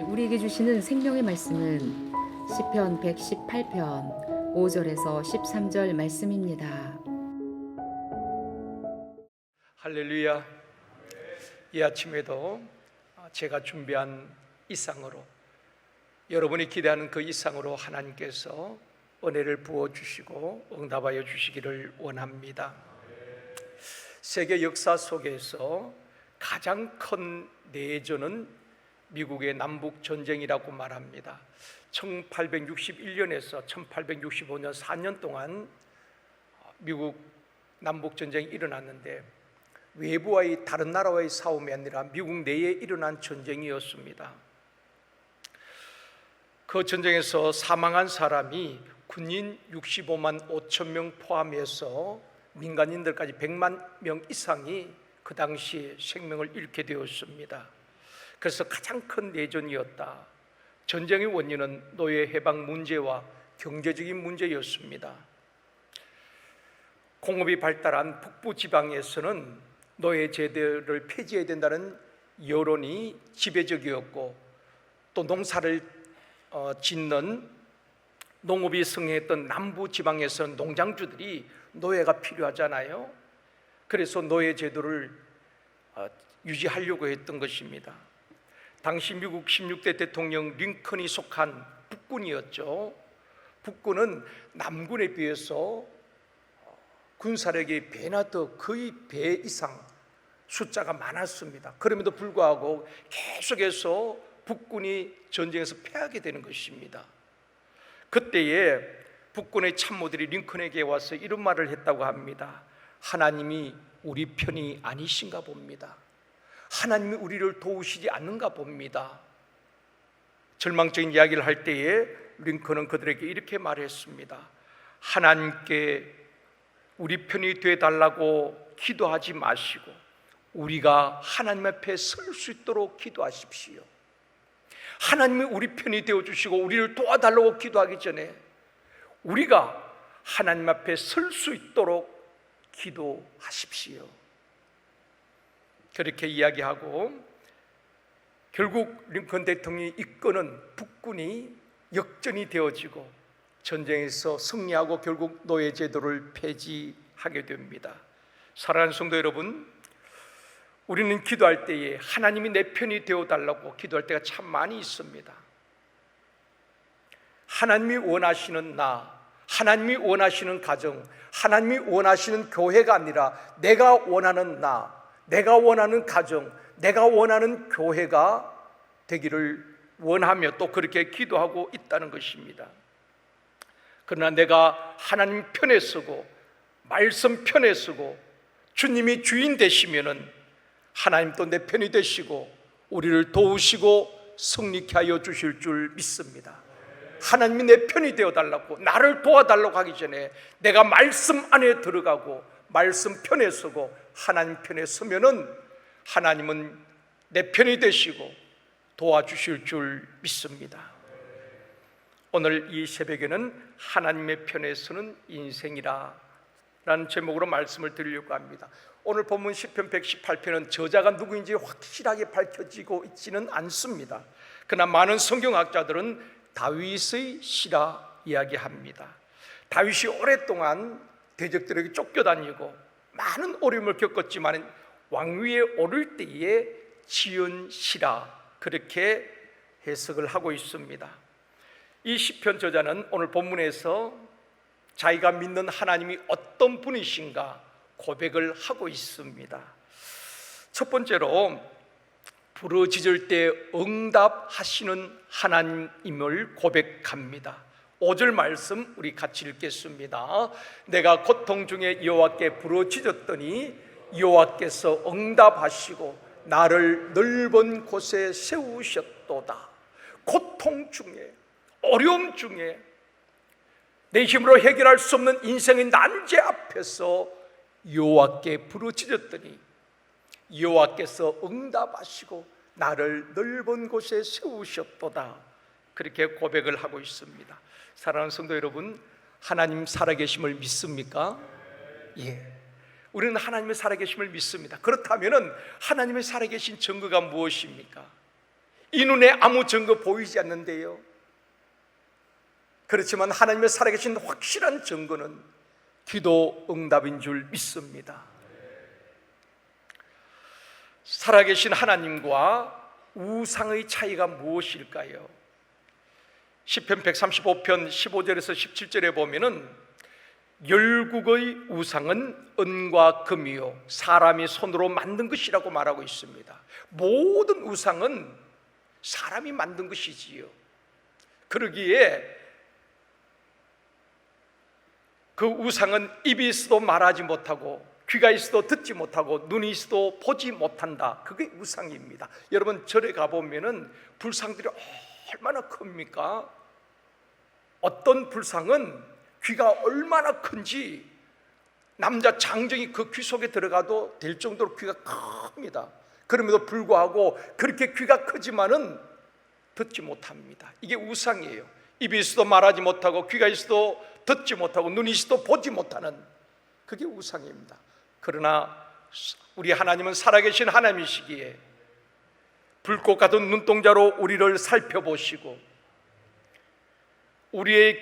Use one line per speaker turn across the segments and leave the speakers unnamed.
우리에게 주시는 생명의 말씀은 시편 118편 5절에서 13절 말씀입니다.
할렐루야. 이 아침에도 제가 준비한 이상으로, 여러분이 기대하는 그 이상으로 하나님께서 은혜를 부어주시고 응답하여 주시기를 원합니다. 세계 역사 속에서 가장 큰 내전은 미국의 남북전쟁이라고 말합니다. 1861년에서 1865년 4년 동안 미국 남북전쟁이 일어났는데, 외부와의 다른 나라와의 싸움이 아니라 미국 내에 일어난 전쟁이었습니다. 그 전쟁에서 사망한 사람이 군인 65만 5천 명 포함해서 민간인들까지 100만 명 이상이 그 당시에 생명을 잃게 되었습니다. 그래서 가장 큰 내전이었다. 전쟁의 원인은 노예 해방 문제와 경제적인 문제였습니다. 공업이 발달한 북부 지방에서는 노예 제도를 폐지해야 된다는 여론이 지배적이었고, 또 농사를 짓는 농업이 성행했던 남부 지방에서는 농장주들이 노예가 필요하잖아요. 그래서 노예 제도를 유지하려고 했던 것입니다. 당시 미국 16대 대통령 링컨이 속한 북군이었죠. 북군은 남군에 비해서 군사력이 배나 더, 거의 배 이상 숫자가 많았습니다. 그럼에도 불구하고 계속해서 북군이 전쟁에서 패하게 되는 것입니다. 그때에 북군의 참모들이 링컨에게 와서 이런 말을 했다고 합니다. 하나님이 우리 편이 아니신가 봅니다. 하나님이 우리를 도우시지 않는가 봅니다. 절망적인 이야기를 할 때에 링컨은 그들에게 이렇게 말했습니다. 하나님께 우리 편이 되어달라고 기도하지 마시고 우리가 하나님 앞에 설 수 있도록 기도하십시오. 하나님이 우리 편이 되어주시고 우리를 도와달라고 기도하기 전에 우리가 하나님 앞에 설 수 있도록 기도하십시오. 그렇게 이야기하고, 결국 링컨 대통령이 이끄는 북군이 역전이 되어지고 전쟁에서 승리하고 결국 노예 제도를 폐지하게 됩니다. 사랑하는 성도 여러분, 우리는 기도할 때에 하나님이 내 편이 되어달라고 기도할 때가 참 많이 있습니다. 하나님이 원하시는 나, 하나님이 원하시는 가정, 하나님이 원하시는 교회가 아니라 내가 원하는 나, 내가 원하는 가정, 내가 원하는 교회가 되기를 원하며 또 그렇게 기도하고 있다는 것입니다. 그러나 내가 하나님 편에 서고 말씀 편에 서고 주님이 주인 되시면은 하나님도 내 편이 되시고 우리를 도우시고 승리케 하여 주실 줄 믿습니다. 하나님이 내 편이 되어달라고, 나를 도와달라고 하기 전에 내가 말씀 안에 들어가고 말씀 편에 서고 하나님 편에 서면은 하나님은 내 편이 되시고 도와주실 줄 믿습니다. 오늘 이 새벽에는 하나님의 편에 서는 인생이라 라는 제목으로 말씀을 드리려고 합니다. 오늘 본문 시편 118편은 저자가 누구인지 확실하게 밝혀지고 있지는 않습니다. 그러나 많은 성경학자들은 다윗의 시라 이야기합니다. 다윗이 오랫동안 대적들에게 쫓겨다니고 많은 어려움을 겪었지만 왕위에 오를 때에 지은 시라, 그렇게 해석을 하고 있습니다. 이 시편 저자는 오늘 본문에서 자기가 믿는 하나님이 어떤 분이신가 고백을 하고 있습니다. 첫 번째로 부르짖을 때 응답하시는 하나님임을 고백합니다. 5절 말씀 우리 같이 읽겠습니다. 내가 고통 중에 여호와께 부르짖었더니 여호와께서 응답하시고 나를 넓은 곳에 세우셨도다. 고통 중에, 어려움 중에, 내 힘으로 해결할 수 없는 인생의 난제 앞에서 여호와께 부르짖었더니 여호와께서 응답하시고 나를 넓은 곳에 세우셨도다. 그렇게 고백을 하고 있습니다. 사랑하는 성도 여러분, 하나님 살아계심을 믿습니까? 예, 우리는 하나님의 살아계심을 믿습니다. 그렇다면 하나님의 살아계신 증거가 무엇입니까? 이 눈에 아무 증거 보이지 않는데요. 그렇지만 하나님의 살아계신 확실한 증거는 기도 응답인 줄 믿습니다. 살아계신 하나님과 우상의 차이가 무엇일까요? 시편 135편 15절에서 17절에 보면은 열국의 우상은 은과 금이요 사람이 손으로 만든 것이라고 말하고 있습니다. 모든 우상은 사람이 만든 것이지요. 그러기에 그 우상은 입이 있어도 말하지 못하고 귀가 있어도 듣지 못하고 눈이 있어도 보지 못한다. 그게 우상입니다. 여러분 절에 가보면은 불상들이 얼마나 큽니까? 어떤 불상은 귀가 얼마나 큰지 남자 장정이 그 귀 속에 들어가도 될 정도로 귀가 큽니다. 그럼에도 불구하고 그렇게 귀가 크지만은 듣지 못합니다. 이게 우상이에요. 입이 있어도 말하지 못하고 귀가 있어도 듣지 못하고 눈이 있어도 보지 못하는 그게 우상입니다. 그러나 우리 하나님은 살아계신 하나님이시기에 불꽃 같은 눈동자로 우리를 살펴보시고 우리의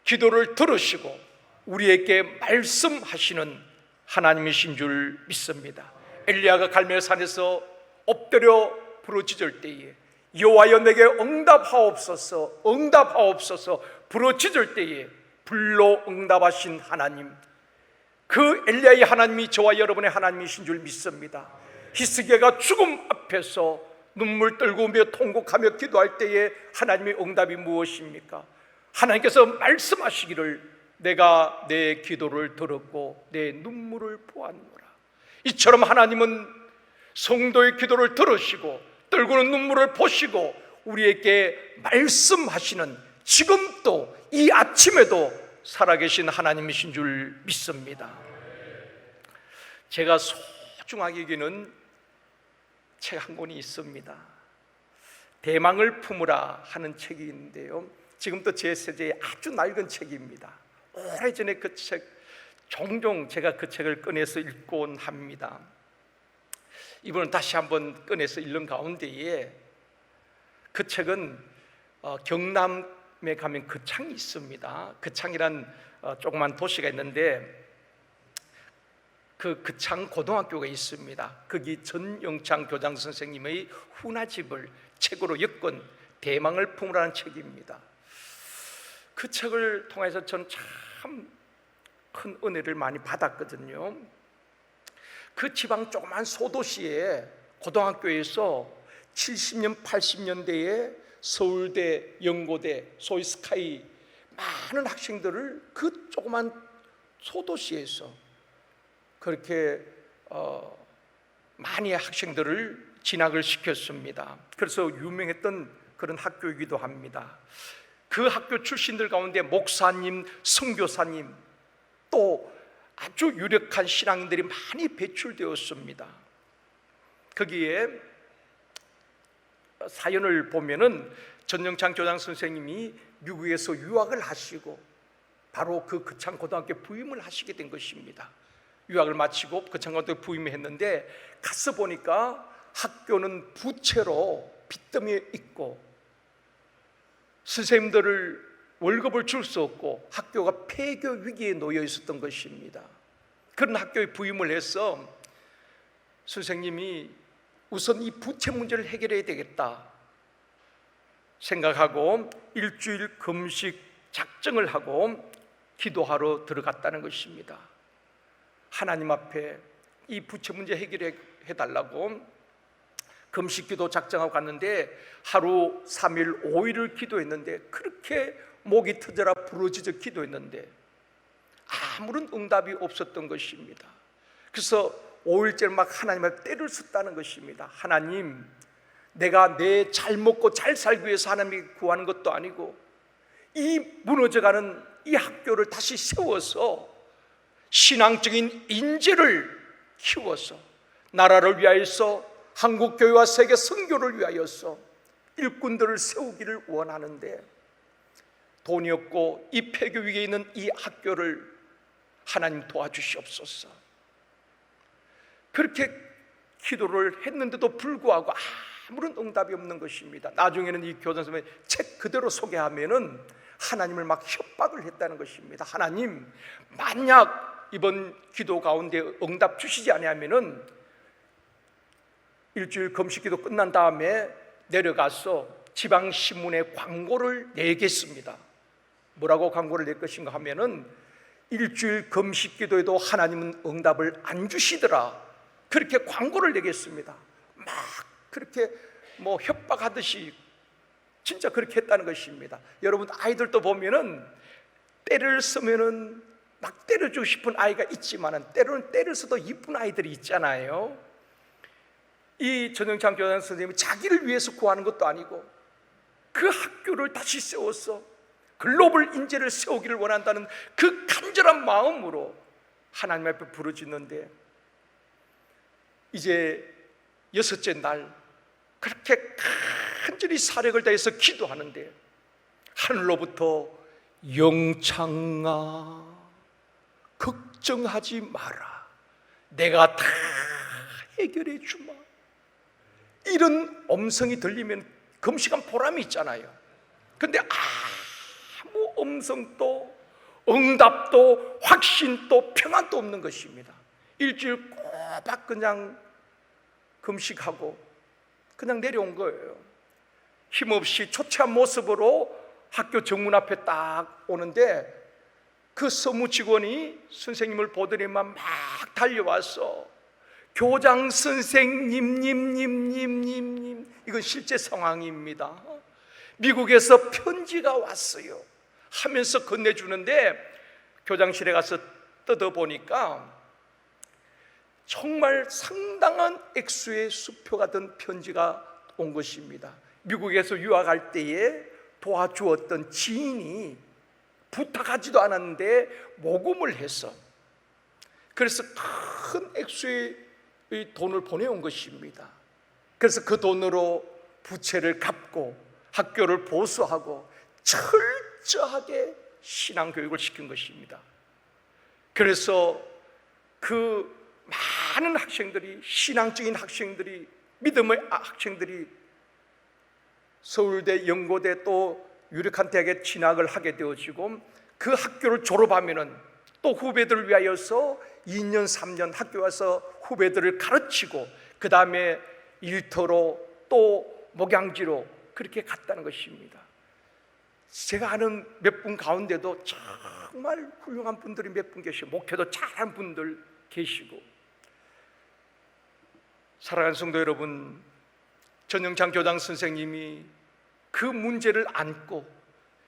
기도를 들으시고 우리에게 말씀하시는 하나님이신 줄 믿습니다. 엘리야가 갈멜산에서 엎드려 부르짖을 때에 여호와여 내게 응답하옵소서 응답하옵소서 부르짖을 때에 불로 응답하신 하나님, 그 엘리야의 하나님이 저와 여러분의 하나님이신 줄 믿습니다. 히스기야가 죽음 앞에서 눈물 떨구며 통곡하며 기도할 때에 하나님의 응답이 무엇입니까? 하나님께서 말씀하시기를 내가 내 기도를 들었고 내 눈물을 보았노라. 이처럼 하나님은 성도의 기도를 들으시고 떨구는 눈물을 보시고 우리에게 말씀하시는 지금도 이 아침에도 살아계신 하나님이신 줄 믿습니다. 제가 소중하게 여기는 책 한 권이 있습니다. 대망을 품으라 하는 책이 있는데요, 지금도 제 세대의 아주 낡은 책입니다. 오래전에 그 책, 종종 제가 그 책을 꺼내서 읽곤 합니다. 이번은 다시 한번 꺼내서 읽는 가운데에 그 책은 경남에 가면 거창이 있습니다. 거창이란 조그만 도시가 있는데 그 거창 고등학교가 있습니다. 거기 전영창 교장 선생님의 훈화집을 책으로 엮은 대망을 품으라는 책입니다. 그 책을 통해서 저는 참 큰 은혜를 많이 받았거든요. 그 지방 조그만 소도시에 고등학교에서 70년, 80년대에 서울대, 연고대, 소위 스카이 많은 학생들을 그 조그만 소도시에서 그렇게 많이 학생들을 진학을 시켰습니다. 그래서 유명했던 그런 학교이기도 합니다. 그 학교 출신들 가운데 목사님, 선교사님 또 아주 유력한 신앙인들이 많이 배출되었습니다. 거기에 사연을 보면은 전영창 교장 선생님이 미국에서 유학을 하시고 바로 그 거창 고등학교에 부임을 하시게 된 것입니다. 유학을 마치고 거창 고등학교에 부임했는데 가서 보니까 학교는 부채로 빚더미에 있고 선생님들을 월급을 줄 수 없고 학교가 폐교 위기에 놓여 있었던 것입니다. 그런 학교에 부임을 해서 선생님이 우선 이 부채 문제를 해결해야 되겠다 생각하고 일주일 금식 작정을 하고 기도하러 들어갔다는 것입니다. 하나님 앞에 이 부채 문제 해결해 달라고 금식 기도 작정하고 갔는데 하루 3일 5일을 기도했는데 그렇게 목이 터져라 부르짖어 기도했는데 아무런 응답이 없었던 것입니다. 그래서 5일째 막 하나님 앞에 때를 썼다는 것입니다. 하나님, 내가 내 잘 먹고 잘 살기 위해서 하나님께 구하는 것도 아니고 이 무너져가는 이 학교를 다시 세워서 신앙적인 인재를 키워서 나라를 위하여서 한국교회와 세계 선교를 위하여서 일꾼들을 세우기를 원하는데 돈이 없고 이 폐교 위기에 있는 이 학교를 하나님 도와주시옵소서. 그렇게 기도를 했는데도 불구하고 아무런 응답이 없는 것입니다. 나중에는 이 교장 선생님이 책 그대로 소개하면은 하나님을 막 협박을 했다는 것입니다. 하나님, 만약 이번 기도 가운데 응답 주시지 아니하면은 일주일 금식기도 끝난 다음에 내려가서 지방신문에 광고를 내겠습니다. 뭐라고 광고를 낼 것인가 하면은 일주일 금식기도에도 하나님은 응답을 안 주시더라, 그렇게 광고를 내겠습니다. 막 그렇게 뭐 협박하듯이 진짜 그렇게 했다는 것입니다. 여러분, 아이들도 보면은 때를 쓰면은 막 때려주고 싶은 아이가 있지만은 때로는 때를 써도 이쁜 아이들이 있잖아요. 이 전영창 교장 선생님이 자기를 위해서 구하는 것도 아니고 그 학교를 다시 세워서 글로벌 인재를 세우기를 원한다는 그 간절한 마음으로 하나님 앞에 부르짖는데, 이제 6째 날 그렇게 간절히 사력을 다해서 기도하는데 하늘로부터 영창아 걱정하지 마라, 내가 다 해결해 주마, 이런 음성이 들리면 금식한 보람이 있잖아요. 근데 아무 음성도 응답도 확신도 평안도 없는 것입니다. 일주일 꼬박 그냥 금식하고 그냥 내려온 거예요. 힘없이 초췌한 모습으로 학교 정문 앞에 딱 오는데 그 서무 직원이 선생님을 보더니만 막 달려와서 교장 선생님, 이건 실제 상황입니다. 미국에서 편지가 왔어요 하면서 건네주는데 교장실에 가서 뜯어보니까 정말 상당한 액수의 수표가 든 편지가 온 것입니다. 미국에서 유학할 때에 도와주었던 지인이 부탁하지도 않았는데 모금을 해서, 그래서 큰 액수의 돈을 보내온 것입니다. 그래서 그 돈으로 부채를 갚고 학교를 보수하고 철저하게 신앙교육을 시킨 것입니다. 그래서 그 많은 학생들이, 신앙적인 학생들이, 믿음의 학생들이 서울대, 연고대 또 유력한 대학에 진학을 하게 되어지고 그 학교를 졸업하면은 또 후배들을 위하여서 2년, 3년 학교 와서 후배들을 가르치고 그 다음에 일터로 또 목양지로 그렇게 갔다는 것입니다. 제가 아는 몇 분 가운데도 정말 훌륭한 분들이 몇 분 계시고 목회도 잘한 분들 계시고, 사랑하는 성도 여러분, 전영창 교장 선생님이 그 문제를 안고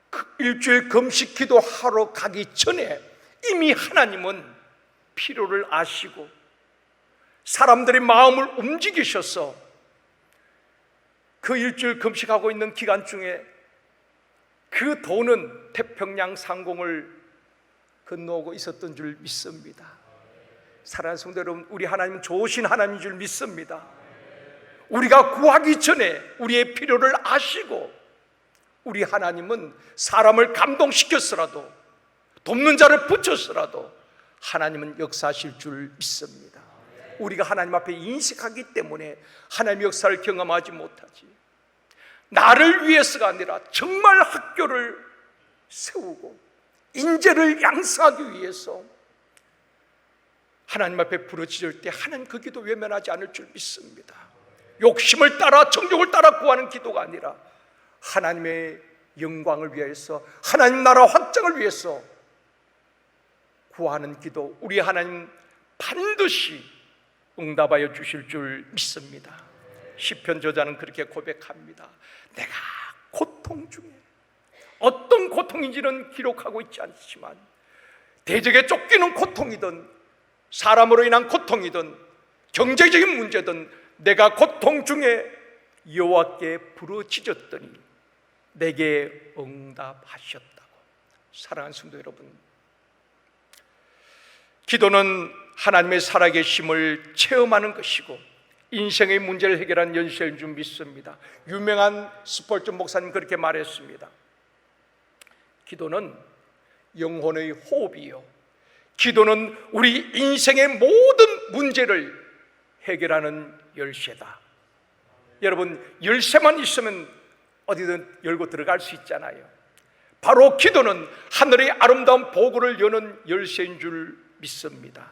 그 일주일 금식 기도하러 가기 전에 이미 하나님은 필요를 아시고 사람들의 마음을 움직이셔서 그 일주일 금식하고 있는 기간 중에 그 돈은 태평양 상공을 건너오고 있었던 줄 믿습니다. 사랑하는 성도 여러분, 우리 하나님은 좋으신 하나님인 줄 믿습니다. 우리가 구하기 전에 우리의 필요를 아시고, 우리 하나님은 사람을 감동시켰으라도 돕는 자를 붙였으라도 하나님은 역사하실 줄 믿습니다. 우리가 하나님 앞에 인식하기 때문에 하나님의 역사를 경험하지 못하지. 나를 위해서가 아니라 정말 학교를 세우고 인재를 양성하기 위해서 하나님 앞에 부르짖을 때 하나님 그 기도 외면하지 않을 줄 믿습니다. 욕심을 따라 정욕을 따라 구하는 기도가 아니라 하나님의 영광을 위해서, 하나님 나라 확장을 위해서 구하는 기도, 우리 하나님 반드시 응답하여 주실 줄 믿습니다. 시편 저자는 그렇게 고백합니다. 내가 고통 중에, 어떤 고통인지는 기록하고 있지 않지만 대적에 쫓기는 고통이든 사람으로 인한 고통이든 경제적인 문제든 내가 고통 중에 여호와께 부르짖었더니 내게 응답하셨다고. 사랑하는 성도 여러분, 기도는 하나님의 살아계심을 체험하는 것이고 인생의 문제를 해결하는 연실인 줄 믿습니다. 유명한 스펄전 목사님 그렇게 말했습니다. 기도는 영혼의 호흡이요, 기도는 우리 인생의 모든 문제를 해결하는 열쇠다. 여러분, 열쇠만 있으면 어디든 열고 들어갈 수 있잖아요. 바로 기도는 하늘의 아름다운 보고를 여는 열쇠인 줄 믿습니다.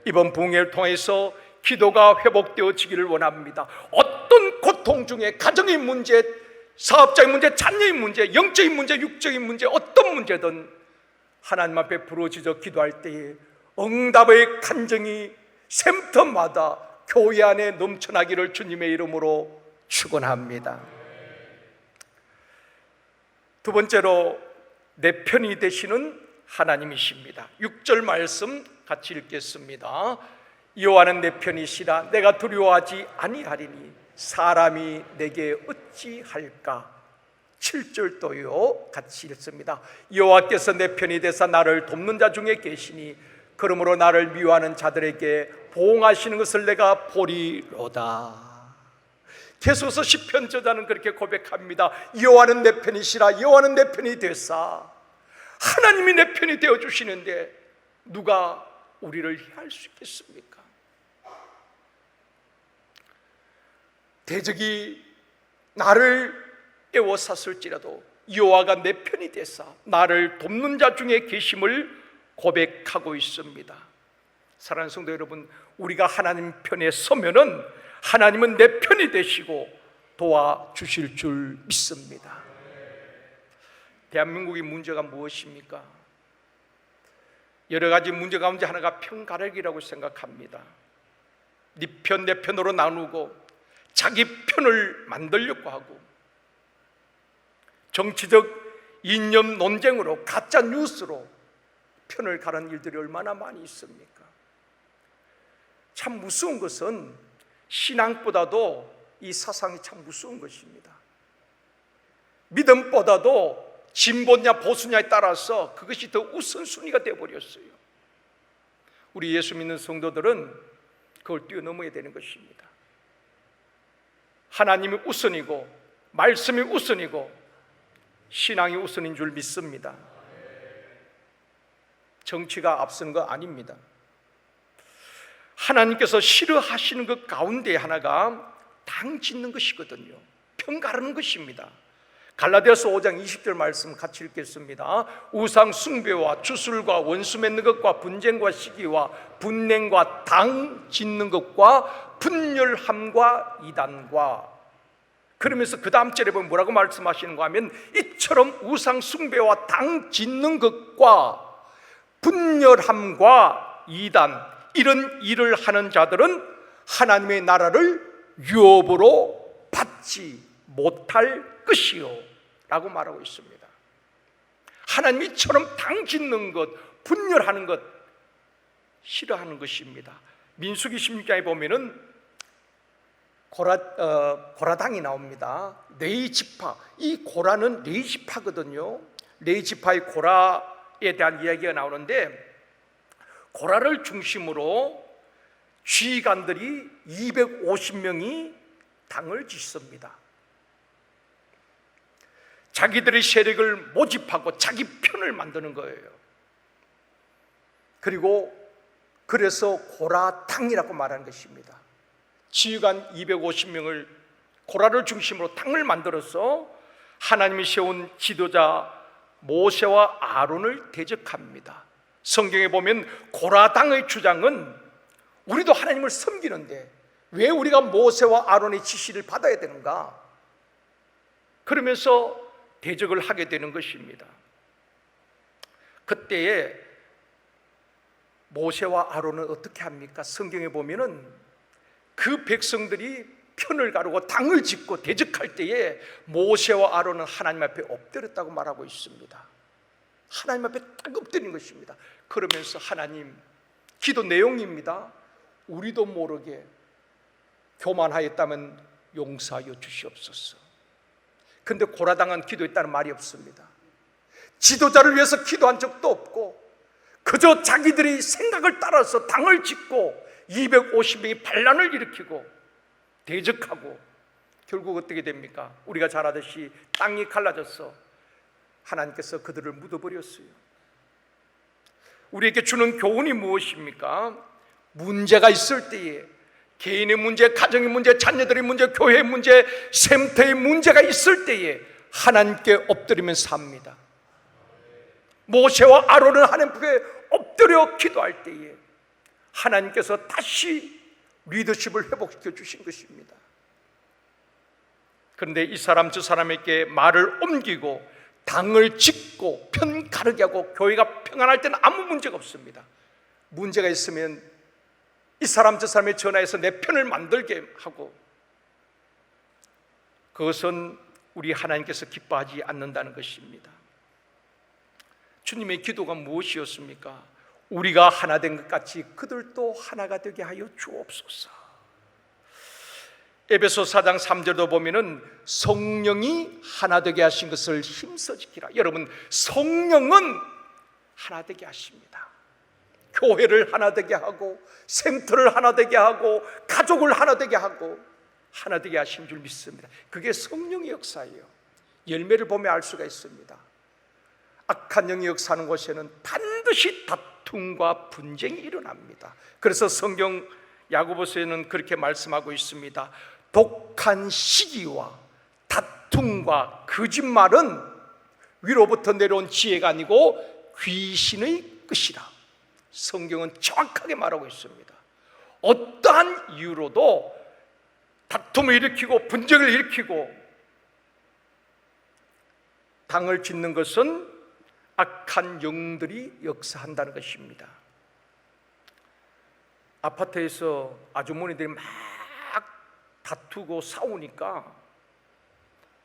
이번 부흥회를 통해서 기도가 회복되어지기를 원합니다. 어떤 고통 중에 가정의 문제, 사업자의 문제, 자녀의 문제, 영적인 문제, 육적인 문제, 어떤 문제든 하나님 앞에 부르짖어 기도할 때에 응답의 간증이 샘터마다 교회 안에 넘쳐나기를 주님의 이름으로 축원합니다. 두 번째로 내 편이 되시는 하나님이십니다. 6절 말씀 같이 읽겠습니다. 여호와는 내 편이시라. 내가 두려워하지 아니하리니 사람이 내게 어찌할까. 7절도요 같이 읽습니다. 여호와께서 내 편이 되사 나를 돕는 자 중에 계시니 그러므로 나를 미워하는 자들에게 보응하시는 것을 내가 보리로다. 계속해서 시편 저자는 그렇게 고백합니다. 여호와는 내 편이시라. 여호와는 내 편이 되사. 하나님이 내 편이 되어주시는데 누가 우리를 해할 수 있겠습니까? 대적이 나를 에워쌌을지라도 여호와가 내 편이 되사 나를 돕는 자 중에 계심을 고백하고 있습니다. 사랑하는 성도 여러분, 우리가 하나님 편에 서면은 하나님은 내 편이 되시고 도와주실 줄 믿습니다. 대한민국의 문제가 무엇입니까? 여러 가지 문제 가운데 하나가 편가르기라고 생각합니다. 네 편, 내 편으로 나누고 자기 편을 만들려고 하고 정치적 이념 논쟁으로 가짜 뉴스로 편을 가는 일들이 얼마나 많이 있습니까? 참 무서운 것은 신앙보다도 이 사상이 참 무서운 것입니다. 믿음보다도 진보냐 보수냐에 따라서 그것이 더 우선순위가 되어버렸어요. 우리 예수 믿는 성도들은 그걸 뛰어넘어야 되는 것입니다. 하나님이 우선이고 말씀이 우선이고 신앙이 우선인 줄 믿습니다. 정치가 앞서는 거 아닙니다. 하나님께서 싫어하시는 것 가운데 하나가 당 짓는 것이거든요. 편 가르는 것입니다. 갈라디아서 5장 20절 말씀 같이 읽겠습니다. 우상 숭배와 주술과 원수 맺는 것과 분쟁과 시기와 분냉과 당 짓는 것과 분열함과 이단과. 그러면서 그 다음 절에 보면 뭐라고 말씀하시는가 하면 이처럼 우상 숭배와 당 짓는 것과 분열함과 이단, 이런 일을 하는 자들은 하나님의 나라를 유업으로 받지 못할 것이요 라고 말하고 있습니다. 하나님이 이처럼 당 짓는 것, 분열하는 것 싫어하는 것입니다. 민수기 16장에 보면은 고라당이 나옵니다. 레위 지파, 이 고라는 레위 지파거든요. 레위 지파의 고라에 대한 이야기가 나오는데 고라를 중심으로 지휘관들이 250명이 당을 짓습니다. 자기들의 세력을 모집하고 자기 편을 만드는 거예요. 그리고 그래서 고라당이라고 말하는 것입니다. 지휘관 250명을 고라를 중심으로 당을 만들어서 하나님이 세운 지도자 모세와 아론을 대적합니다. 성경에 보면 고라당의 주장은 우리도 하나님을 섬기는데 왜 우리가 모세와 아론의 지시를 받아야 되는가? 그러면서 대적을 하게 되는 것입니다. 그때에 모세와 아론은 어떻게 합니까? 성경에 보면은 그 백성들이 편을 가르고 당을 짓고 대적할 때에 모세와 아론은 하나님 앞에 엎드렸다고 말하고 있습니다. 하나님 앞에 딱 엎드린 것입니다. 그러면서 하나님, 기도 내용입니다. 우리도 모르게 교만하였다면 용서하여 주시옵소서. 근데 고라당은 기도했다는 말이 없습니다. 지도자를 위해서 기도한 적도 없고 그저 자기들이 생각을 따라서 당을 짓고 250명이 반란을 일으키고 대적하고 결국 어떻게 됩니까? 우리가 잘 아듯이 땅이 갈라져서 하나님께서 그들을 묻어버렸어요. 우리에게 주는 교훈이 무엇입니까? 문제가 있을 때에 개인의 문제, 가정의 문제, 자녀들의 문제, 교회의 문제, 샘터의 문제가 있을 때에 하나님께 엎드리면 삽니다. 모세와 아론은 하나님 앞에 엎드려 기도할 때에 하나님께서 다시 리더십을 회복시켜 주신 것입니다. 그런데 이 사람 저 사람에게 말을 옮기고 당을 짓고 편 가르게 하고 교회가 평안할 때는 아무 문제가 없습니다. 문제가 있으면 이 사람 저 사람에 전화해서 내 편을 만들게 하고, 그것은 우리 하나님께서 기뻐하지 않는다는 것입니다. 주님의 기도가 무엇이었습니까? 우리가 하나 된 것 같이 그들도 하나가 되게 하여 주옵소서. 에베소 4장 3절도 보면은 성령이 하나 되게 하신 것을 힘써 지키라. 여러분, 성령은 하나 되게 하십니다. 교회를 하나 되게 하고, 생터를 하나 되게 하고, 가족을 하나 되게 하고, 하나 되게 하신 줄 믿습니다. 그게 성령의 역사예요. 열매를 보면 알 수가 있습니다. 악한 영이 역사하는 곳에는 반드시 다툼과 분쟁이 일어납니다. 그래서 성경 야고보서에는 그렇게 말씀하고 있습니다. 독한 시기와 다툼과 거짓말은 위로부터 내려온 지혜가 아니고 귀신의 끝이라. 성경은 정확하게 말하고 있습니다. 어떠한 이유로도 다툼을 일으키고 분쟁을 일으키고 당을 짓는 것은 악한 영들이 역사한다는 것입니다. 아파트에서 아주머니들이 막 다투고 싸우니까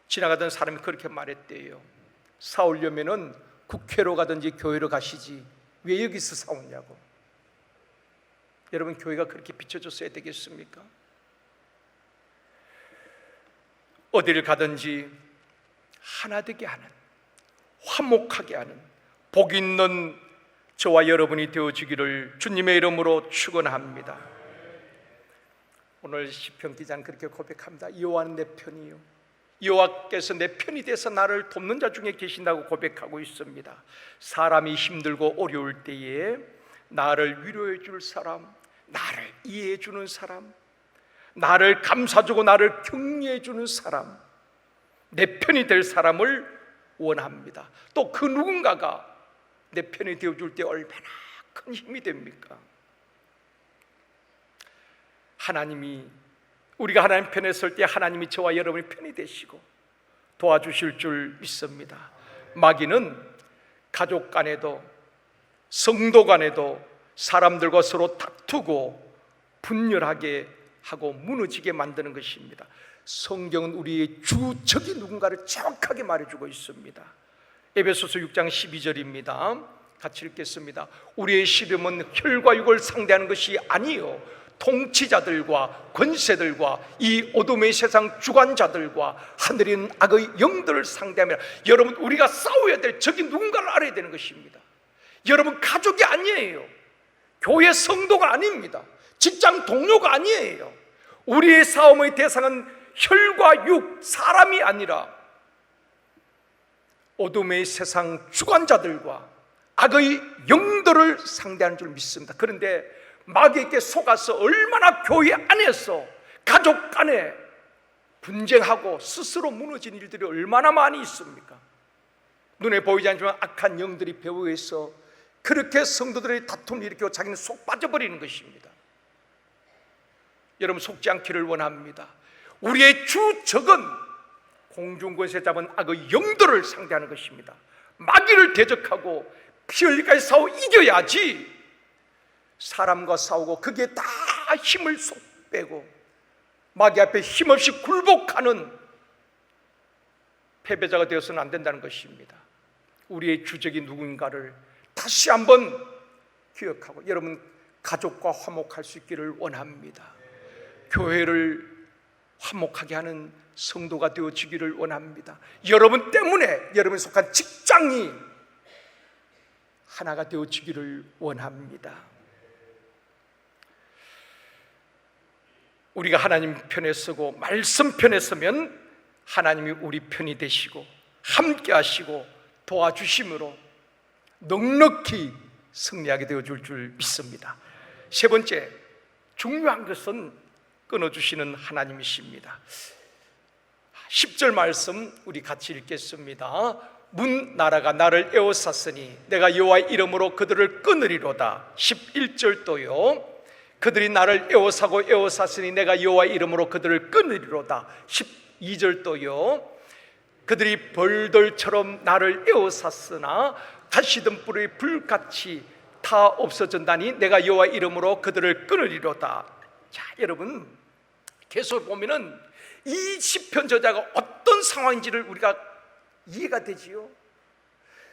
지나가던 사람이 그렇게 말했대요. 싸우려면은 국회로 가든지 교회로 가시지 왜 여기서 싸우냐고. 여러분, 교회가 그렇게 비춰줬어야 되겠습니까? 어디를 가든지 하나 되게 하는, 화목하게 하는 복 있는 저와 여러분이 되어지기를 주님의 이름으로 축원합니다. 오늘 시편 기자는 그렇게 고백합니다. 여호와는 내 편이요, 여호와께서 내 편이 돼서 나를 돕는 자 중에 계신다고 고백하고 있습니다. 사람이 힘들고 어려울 때에 나를 위로해 줄 사람, 나를 이해해 주는 사람, 나를 감싸주고 나를 격려해 주는 사람, 내 편이 될 사람을 원합니다. 또 그 누군가가 내 편이 되어줄 때 얼마나 큰 힘이 됩니까? 하나님이, 우리가 하나님 편에 설 때 하나님이 저와 여러분의 편이 되시고 도와주실 줄 믿습니다. 마귀는 가족 간에도 성도 간에도 사람들과 서로 다투고 분열하게 하고 무너지게 만드는 것입니다. 성경은 우리의 주적이 누군가를 정확하게 말해주고 있습니다. 에베소서 6장 12절입니다. 같이 읽겠습니다. 우리의 씨름은 혈과 육을 상대하는 것이 아니요 통치자들과 권세들과 이 어둠의 세상 주관자들과 하늘에 있는 악의 영들을 상대하며. 여러분, 우리가 싸워야 될 적이 누군가를 알아야 되는 것입니다. 여러분, 가족이 아니에요. 교회 성도가 아닙니다. 직장 동료가 아니에요. 우리의 싸움의 대상은 혈과 육, 사람이 아니라 어둠의 세상 주관자들과 악의 영들을 상대하는 줄 믿습니다. 그런데 마귀에게 속아서 얼마나 교회 안에서 가족 간에 분쟁하고 스스로 무너진 일들이 얼마나 많이 있습니까? 눈에 보이지 않지만 악한 영들이 배후에서 그렇게 성도들의 다툼을 일으키고 자기는 속 빠져버리는 것입니다. 여러분, 속지 않기를 원합니다. 우리의 주적은 공중권세 잡은 악의 영들을 상대하는 것입니다. 마귀를 대적하고 피 흘리까지 싸워 이겨야지 사람과 싸우고 그게 다 힘을 쏙 빼고 마귀 앞에 힘없이 굴복하는 패배자가 되어서는 안 된다는 것입니다. 우리의 주적이 누군가를 다시 한번 기억하고, 여러분, 가족과 화목할 수 있기를 원합니다. 교회를 화목하게 하는 성도가 되어지기를 원합니다. 여러분 때문에 여러분이 속한 직장이 하나가 되어지기를 원합니다. 우리가 하나님 편에 서고 말씀 편에 서면 하나님이 우리 편이 되시고 함께 하시고 도와주심으로 넉넉히 승리하게 되어줄 줄 믿습니다. 세 번째, 중요한 것은 끊어주시는 하나님이십니다. 10절 말씀 우리 같이 읽겠습니다. 문 나라가 나를 에워쌌으니 내가 여호와의 이름으로 그들을 끊으리로다. 11절도요. 그들이 나를 에워싸고 내가 여호와의 이름으로 그들을 끊으리로다. 12절도요. 그들이 벌들처럼 나를 에워쌌으나 가시던 뿔의 불같이 다 없어진다니 내가 여호와의 이름으로 그들을 끊으리로다. 자, 여러분 계속 보면은 이 시편 저자가 어떤 상황인지를 우리가 이해가 되지요.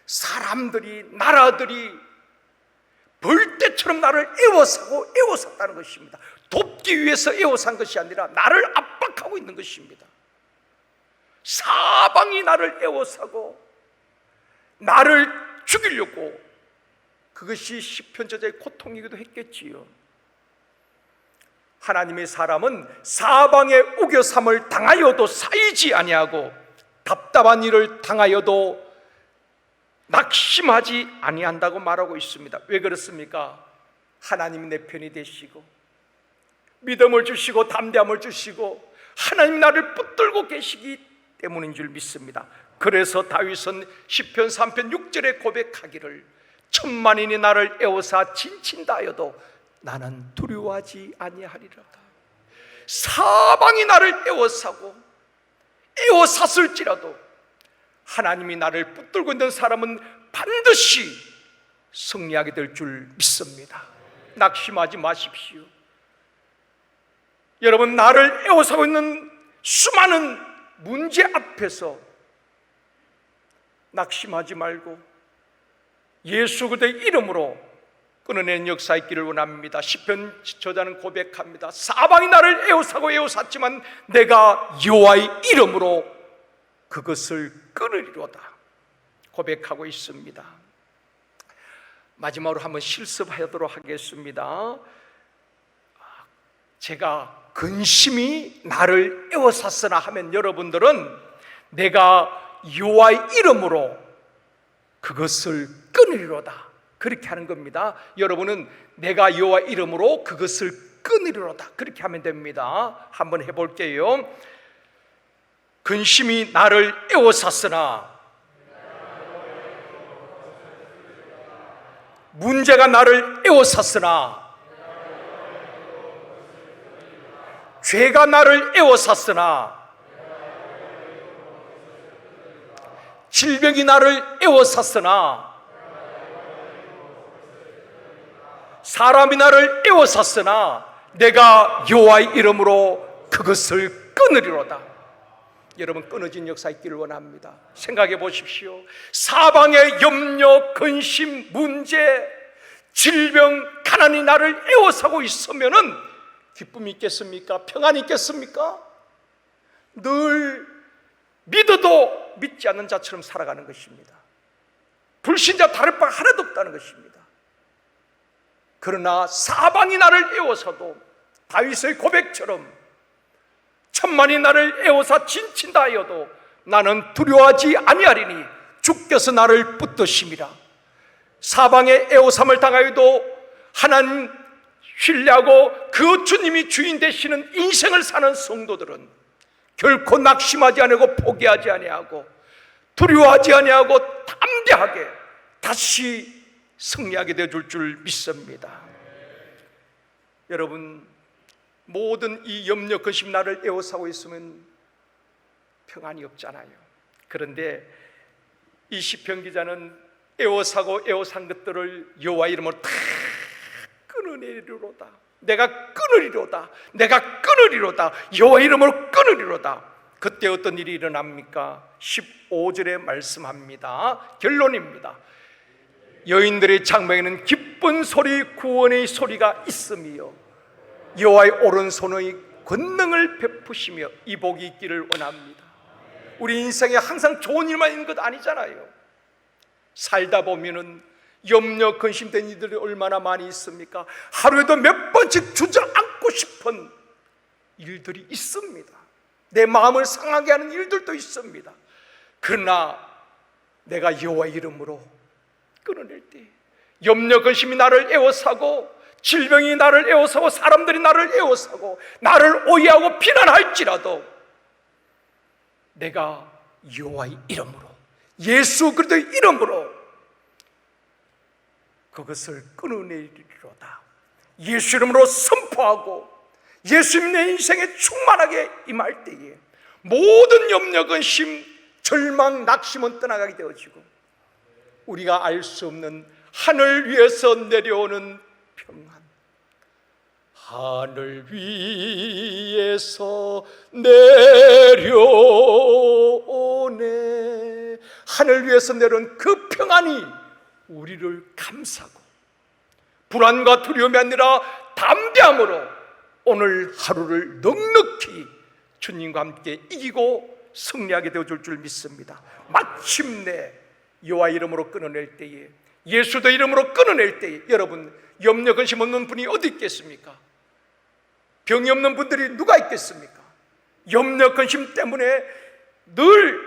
사람들이, 나라들이 벌떼처럼 나를 에워쌌다는 것입니다. 돕기 위해서 에워싼 것이 아니라 나를 압박하고 있는 것입니다. 사방이 나를 에워싸고 나를 죽이려고, 그것이 시편 저자의 고통이기도 했겠지요. 하나님의 사람은 사방의 우겨삼을 당하여도 쌓이지 아니하고 답답한 일을 당하여도 낙심하지 아니한다고 말하고 있습니다. 왜 그렇습니까? 하나님이 내 편이 되시고 믿음을 주시고 담대함을 주시고 하나님 나를 붙들고 계시기 때문인 줄 믿습니다. 그래서 다윗은 시편 3편 6절에 고백하기를 천만인이 나를 에워싸 진친다 하여도 나는 두려워하지 아니하리로다. 사방이 나를 에워쌌을지라도 하나님이 나를 붙들고 있는 사람은 반드시 승리하게 될 줄 믿습니다. 낙심하지 마십시오. 여러분, 나를 에워싸고 있는 수많은 문제 앞에서 낙심하지 말고 예수 그리스도의 이름으로 끊어내는 역사 있기를 원합니다. 시편 저자는 고백합니다. 사방이 나를 에워쌌지만 내가 여호와의 이름으로 그것을 끊으리로다 고백하고 있습니다. 마지막으로 한번 실습하도록 하겠습니다. 제가 근심이 나를 에워쌌으나 하면 여러분들은 내가 여호와의 이름으로 그것을 끊으리로다 그렇게 하는 겁니다. 여러분은 내가 여호와 이름으로 그것을 끊으리로다 그렇게 하면 됩니다. 한번 해볼게요. 근심이 나를 에워쌌으나 문제가 나를 에워쌌으나 죄가 나를 에워쌌으나 질병이 나를 에워쌌으나 사람이 나를 에워쌌으나 내가 여호와의 이름으로 그것을 끊으리로다. 여러분, 끊어진 역사 있기를 원합니다. 생각해 보십시오. 사방의 염려, 근심, 문제, 질병, 가난이 나를 에워싸고 있으면은 기쁨이 있겠습니까? 평안이 있겠습니까? 늘 믿어도 믿지 않는 자처럼 살아가는 것입니다. 불신자 다를 바가 하나도 없다는 것입니다. 그러나 사방이 나를 에워싸도 다윗의 고백처럼 천만이 나를 에워싸 진친다 하여도 나는 두려워하지 아니하리니 주께서 나를 붙드심이라. 사방에 에워삼을 당하여도 하나님 신뢰하고 그 주님이 주인 되시는 인생을 사는 성도들은 결코 낙심하지 아니하고 포기하지 아니하고 두려워하지 아니하고 담대하게 다시 승리하게 되어줄 줄 믿습니다. 여러분, 모든 이 염려, 근심 나를 에워싸고 있으면 평안이 없잖아요. 그런데 이 시편 기자는 에워싼 것들을 여호와 이름으로 다 끊어내리로다. 내가 끊으리로다. 여호와 이름으로 끊으리로다. 그때 어떤 일이 일어납니까? 15절에 말씀합니다. 결론입니다. 여인들의 장막에는 기쁜 소리, 구원의 소리가 있으며 여호와의 오른손의 권능을 베푸시며 이 복이 있기를 원합니다. 우리 인생에 항상 좋은 일만 있는 것 아니잖아요. 살다 보면은 염려, 근심된 일들이 얼마나 많이 있습니까? 하루에도 몇 번씩 주저앉고 싶은 일들이 있습니다. 내 마음을 상하게 하는 일들도 있습니다. 그러나 내가 여호와의 이름으로 끊어낼 때 염려, 근심이 나를 에워싸고 질병이 나를 에워싸고 사람들이 나를 에워싸고 나를 오해하고 비난할지라도 내가 여호와의 이름으로, 예수 그리스도의 이름으로 그것을 끊어내리리로다. 예수 이름으로 선포하고 예수님 내 인생에 충만하게 임할 때에 모든 염려, 근심, 절망, 낙심은 떠나가게 되어지고 우리가 알 수 없는 하늘 위에서 내려오는 평안, 하늘 위에서 내려오네, 하늘 위에서 내려온 그 평안이 우리를 감싸고 불안과 두려움이 아니라 담대함으로 오늘 하루를 넉넉히 주님과 함께 이기고 승리하게 되어줄 줄 믿습니다. 마침내 여호와 이름으로 끊어낼 때에, 예수도 이름으로 끊어낼 때에 여러분 염려 근심 없는 분이 어디 있겠습니까? 병이 없는 분들이 누가 있겠습니까? 염려 근심 때문에 늘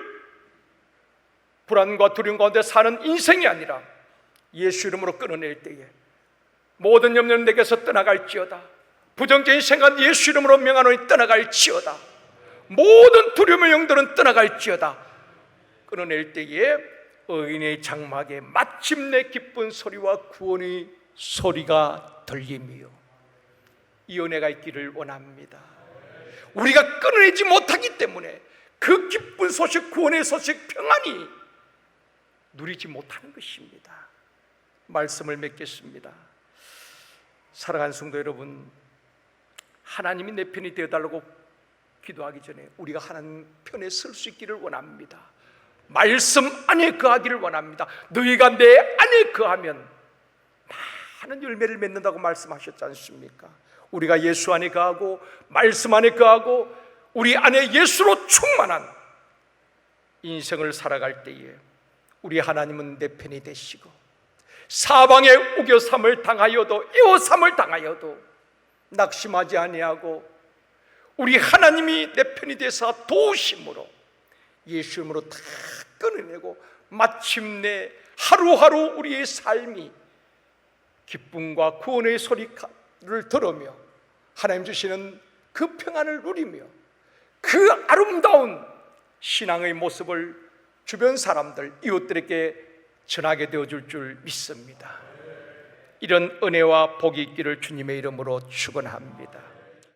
불안과 두려움 가운데 사는 인생이 아니라 예수 이름으로 끊어낼 때에 모든 염려는 내게서 떠나갈지어다, 부정적인 생각 예수 이름으로 명하노니 떠나갈지어다, 모든 두려움의 영들은 떠나갈지어다 끊어낼 때에 의인의 장막에 마침내 기쁜 소리와 구원의 소리가 들리며 이 은혜가 있기를 원합니다. 우리가 끊어내지 못하기 때문에 그 기쁜 소식, 구원의 소식, 평안이 누리지 못하는 것입니다. 말씀을 맺겠습니다. 사랑하는 성도 여러분, 하나님이 내 편이 되어달라고 기도하기 전에 우리가 하나님 편에 설 수 있기를 원합니다. 말씀 안에 거하기를 원합니다. 너희가 내 안에 거하면 많은 열매를 맺는다고 말씀하셨지 않습니까? 우리가 예수 안에 거하고 말씀 안에 거하고 우리 안에 예수로 충만한 인생을 살아갈 때에 우리 하나님은 내 편이 되시고 사방에 우겨삼을 당하여도 에워삼을 당하여도 낙심하지 아니하고 우리 하나님이 내 편이 되사 도우심으로 예수 이름으로 다 끊어내고 마침내 하루하루 우리의 삶이 기쁨과 구원의 소리를 들으며 하나님 주시는 그 평안을 누리며 그 아름다운 신앙의 모습을 주변 사람들, 이웃들에게 전하게 되어줄 줄 믿습니다. 이런 은혜와 복이 있기를 주님의 이름으로 축원합니다.